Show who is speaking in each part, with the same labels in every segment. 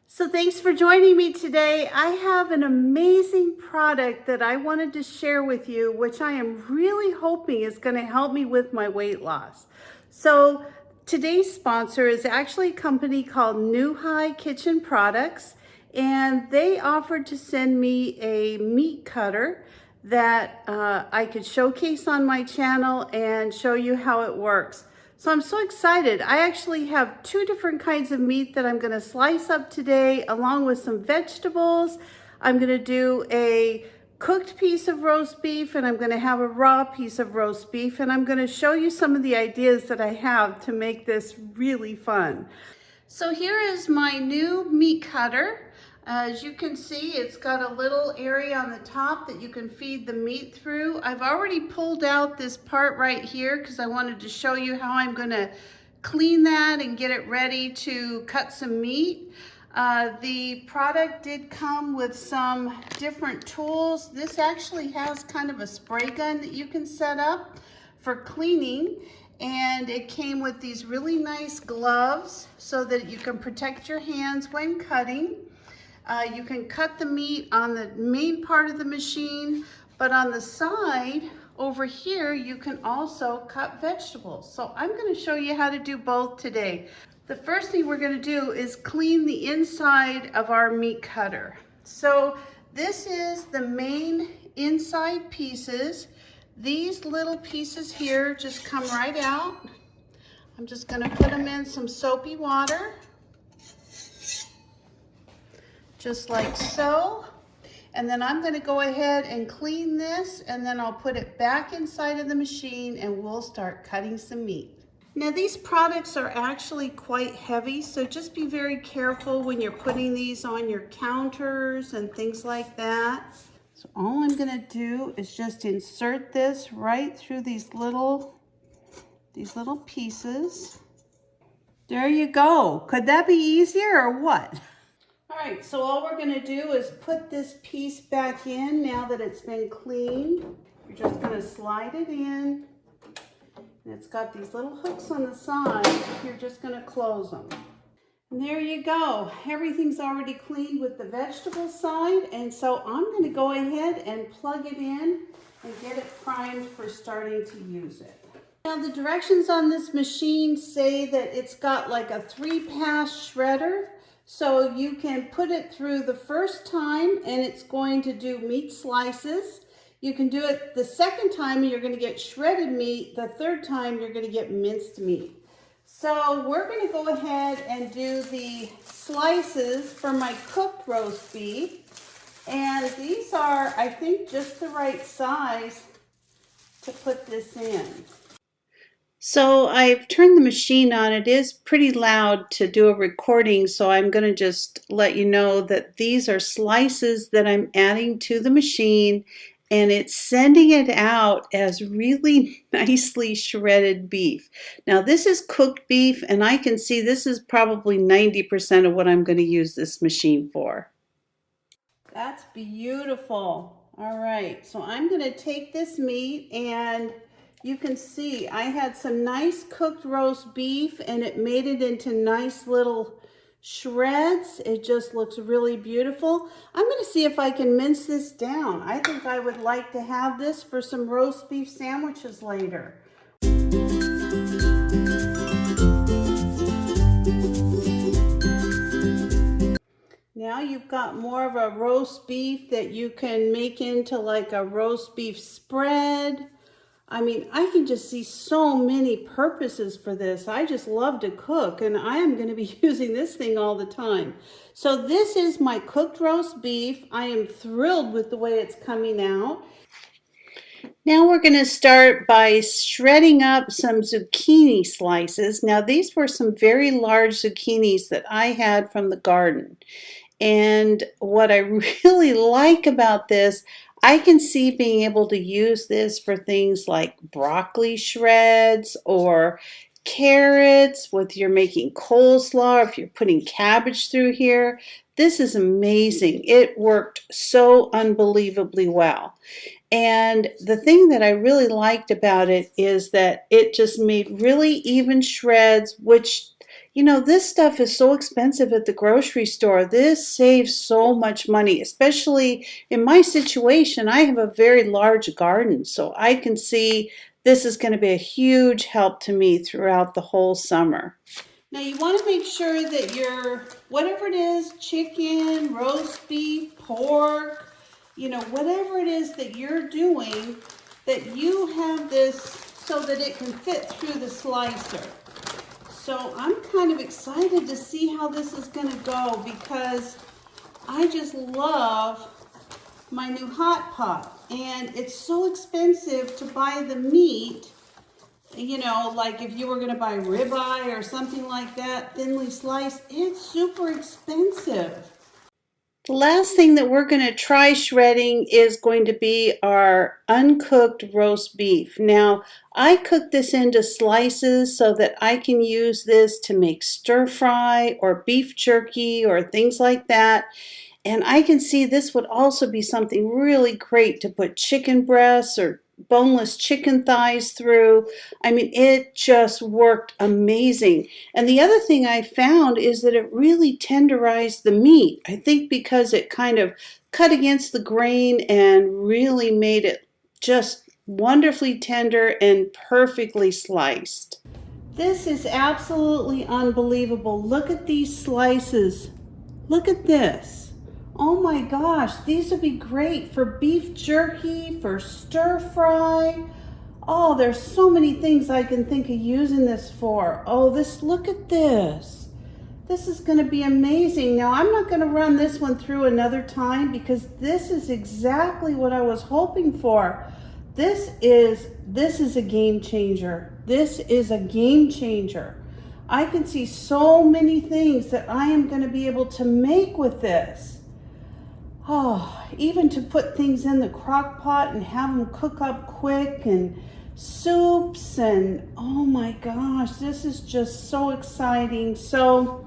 Speaker 1: So thanks for joining me today. I have an amazing product that I wanted to share with you, which I am really hoping is going to help me with my weight loss. So today's sponsor is actually a company called Newhai Kitchen Products, and they offered to send me a meat cutter that I could showcase on my channel and show you how it works. So I'm so excited. I actually have two different kinds of meat that I'm gonna slice up today, along with some vegetables. I'm gonna do a cooked piece of roast beef, and I'm gonna have a raw piece of roast beef, and I'm gonna show you some of the ideas that I have to make this really fun. So here is my new meat cutter. As you can see, it's got a little area on the top that you can feed the meat through. I've already pulled out this part right here because I wanted to show you how I'm going to clean that and get it ready to cut some meat. The product did come with some different tools. This actually has kind of a spray gun that you can set up for cleaning. And it came with these really nice gloves so that you can protect your hands when cutting. You can cut the meat on the main part of the machine, but on the side over here, you can also cut vegetables. So I'm going to show you how to do both today. The first thing we're going to do is clean the inside of our meat cutter. So this is the main inside pieces. These little pieces here just come right out. I'm just going to put them in some soapy water, just like so. And then I'm going to go ahead and clean this, and then I'll put it back inside of the machine and we'll start cutting some meat. Now these products are actually quite heavy, so just be very careful when you're putting these on your counters and things like that. So all I'm going to do is just insert this right through these little pieces. There you go. Could that be easier or what? All right, so all we're going to do is put this piece back in now that it's been cleaned. You're just going to slide it in. And it's got these little hooks on the side. You're just going to close them. And there you go. Everything's already cleaned with the vegetable side. And so I'm going to go ahead and plug it in and get it primed for starting to use it. Now the directions on this machine say that it's got like a 3-pass shredder. So you can put it through the first time and it's going to do meat slices. You can do it the second time and you're going to get shredded meat. The third time you're going to get minced meat. So we're going to go ahead and do the slices for my cooked roast beef. And these are, I think, just the right size to put this in. So I've turned the machine on. It is pretty loud to do a recording, so I'm going to just let you know that these are slices that I'm adding to the machine, and it's sending it out as really nicely shredded beef. Now this is cooked beef, and I can see this is probably 90% of what I'm going to use this machine for. That's beautiful. All right, so I'm going to take this meat, and you can see I had some nice cooked roast beef and it made it into nice little shreds. It just looks really beautiful. I'm going to see if I can mince this down. I think I would like to have this for some roast beef sandwiches later. Now you've got more of a roast beef that you can make into like a roast beef spread. I mean, I can just see so many purposes for this. I just love to cook, and I am going to be using this thing all the time. So this is my cooked roast beef. I am thrilled with the way it's coming out. Now we're going to start by shredding up some zucchini slices. Now these were some very large zucchinis that I had from the garden. And what I really like about this, I can see being able to use this for things like broccoli shreds or carrots, whether you're making coleslaw, or if you're putting cabbage through here. This is amazing. It worked so unbelievably well. And the thing that I really liked about it is that it just made really even shreds, which, You know, this stuff is so expensive at the grocery store. This saves so much money, especially in my situation. I have a very large garden, so I can see this is going to be a huge help to me throughout the whole summer. Now you want to make sure that your, whatever it is, chicken, roast beef, pork, you know, whatever it is that you're doing, that you have this so that it can fit through the slicer. So I'm kind of excited to see how this is going to go because I just love my new hot pot, and it's so expensive to buy the meat. You know, like if you were going to buy ribeye or something like that, thinly sliced, it's super expensive. The last thing that we're going to try shredding is going to be our uncooked roast beef. Now, I cook this into slices so that I can use this to make stir fry or beef jerky or things like that. And I can see this would also be something really great to put chicken breasts or boneless chicken thighs through. I mean, it just worked amazing. And the other thing I found is that it really tenderized the meat. I think because it kind of cut against the grain and really made it just wonderfully tender and perfectly sliced. This is absolutely unbelievable. Look at these slices. Look at this. Oh my gosh, these would be great for beef jerky, for stir fry. Oh, there's so many things I can think of using this for. Oh, look at this. This is going to be amazing. Now, I'm not going to run this one through another time because this is exactly what I was hoping for. This is a game changer. This is a game changer. I can see so many things that I am going to be able to make with this. Oh, even to put things in the crock pot and have them cook up quick, and soups, and oh my gosh, this is just so exciting. So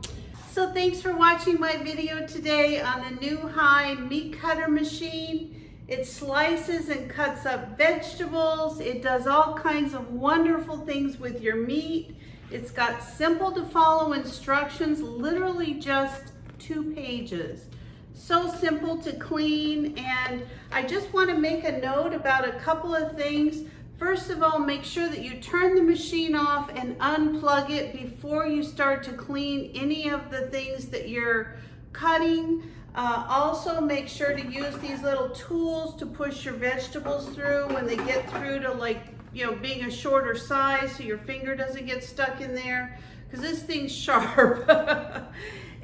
Speaker 1: thanks for watching my video today on the Newhai meat cutter machine. It slices and cuts up vegetables. It does all kinds of wonderful things with your meat. It's got simple to follow instructions, literally just 2 pages. So simple to clean, and I just want to make a note about a couple of things. First of all, make sure that you turn the machine off and unplug it before you start to clean any of the things that you're cutting. Also, make sure to use these little tools to push your vegetables through when they get through to, like, you know, being a shorter size so your finger doesn't get stuck in there, because this thing's sharp.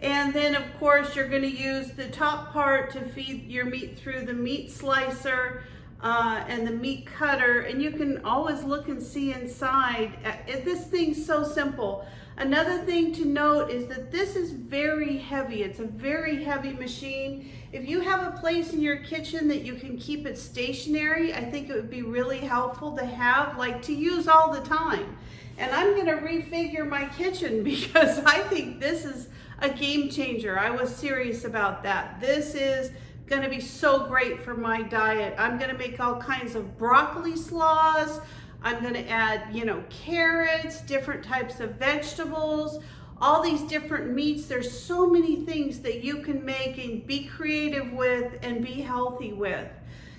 Speaker 1: And then, of course, you're going to use the top part to feed your meat through the meat slicer and the meat cutter. And you can always look and see inside. This thing's so simple. Another thing to note is that this is very heavy. It's a very heavy machine. If you have a place in your kitchen that you can keep it stationary, I think it would be really helpful to have, like, to use all the time. And I'm going to refigure my kitchen because I think this is a game changer. I was serious about that. This is going to be so great for my diet. I'm going to make all kinds of broccoli slaws. I'm going to add, you know, carrots, different types of vegetables, all these different meats. There's so many things that you can make and be creative with and be healthy with.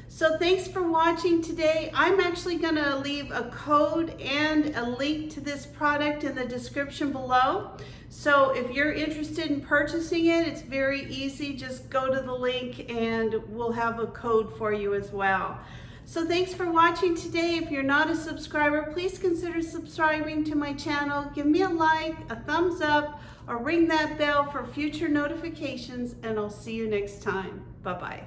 Speaker 1: So thanks for watching today. I'm actually going to leave a code and a link to this product in the description below. So if you're interested in purchasing it, it's very easy. Just go to the link and we'll have a code for you as well. So thanks for watching today. If you're not a subscriber, please consider subscribing to my channel. Give me a like, a thumbs up, or ring that bell for future notifications, and I'll see you next time. Bye-bye.